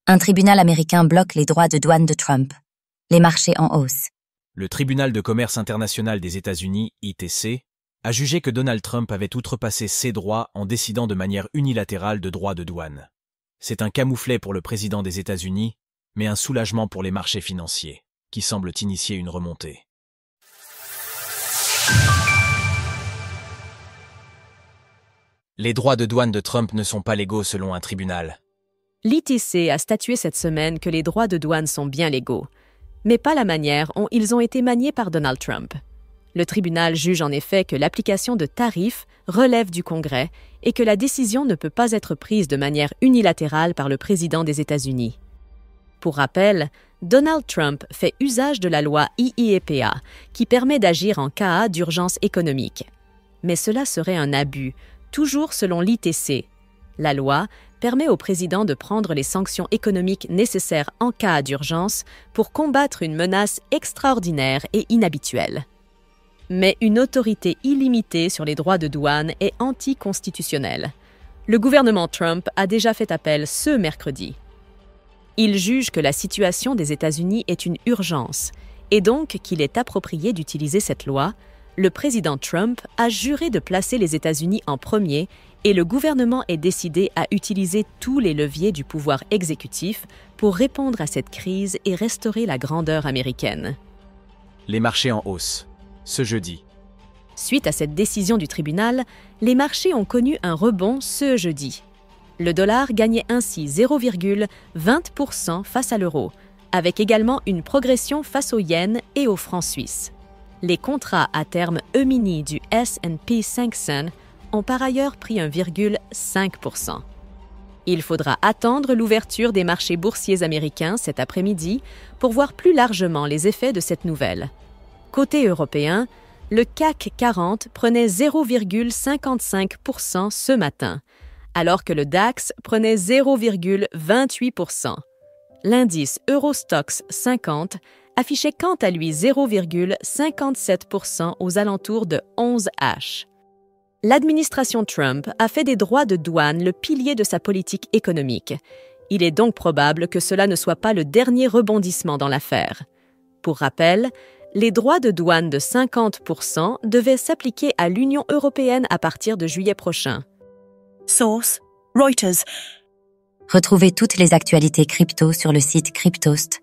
Un tribunal américain bloque les droits de douane de Trump. Les marchés en hausse. Le tribunal de commerce international des États-Unis, ITC, a jugé que Donald Trump avait outrepassé ses droits en décidant de manière unilatérale de droits de douane. C'est un camouflet pour le président des États-Unis, mais un soulagement pour les marchés financiers, qui semblent initier une remontée. Les droits de douane de Trump ne sont pas légaux selon un tribunal. L'ITC a statué cette semaine que les droits de douane sont bien légaux, mais pas la manière dont ils ont été maniés par Donald Trump. Le tribunal juge en effet que l'application de tarifs relève du Congrès et que la décision ne peut pas être prise de manière unilatérale par le président des États-Unis. Pour rappel, Donald Trump fait usage de la loi IEEPA qui permet d'agir en cas d'urgence économique. Mais cela serait un abus, toujours selon l'ITC. La loi permet au président de prendre les sanctions économiques nécessaires en cas d'urgence pour combattre une menace extraordinaire et inhabituelle. Mais une autorité illimitée sur les droits de douane est anticonstitutionnelle. Le gouvernement Trump a déjà fait appel ce mercredi. Il juge que la situation des États-Unis est une urgence et donc qu'il est approprié d'utiliser cette loi. Le président Trump a juré de placer les États-Unis en premier et le gouvernement est décidé à utiliser tous les leviers du pouvoir exécutif pour répondre à cette crise et restaurer la grandeur américaine. Les marchés en hausse. Ce jeudi. Suite à cette décision du tribunal, les marchés ont connu un rebond ce jeudi. Le dollar gagnait ainsi 0,20% face à l'euro, avec également une progression face au yen et au franc suisse. Les contrats à terme E-mini du S&P 500 ont par ailleurs pris 1,5%. Il faudra attendre l'ouverture des marchés boursiers américains cet après-midi pour voir plus largement les effets de cette nouvelle. Côté européen, le CAC 40 prenait 0,55% ce matin, alors que le DAX prenait 0,28%. L'indice Eurostoxx 50 affichait quant à lui 0,57% aux alentours de 11H. L'administration Trump a fait des droits de douane le pilier de sa politique économique. Il est donc probable que cela ne soit pas le dernier rebondissement dans l'affaire. Pour rappel, les droits de douane de 50% devaient s'appliquer à l'Union européenne à partir de juillet prochain. Source: Reuters. Retrouvez toutes les actualités crypto sur le site cryptost.fr.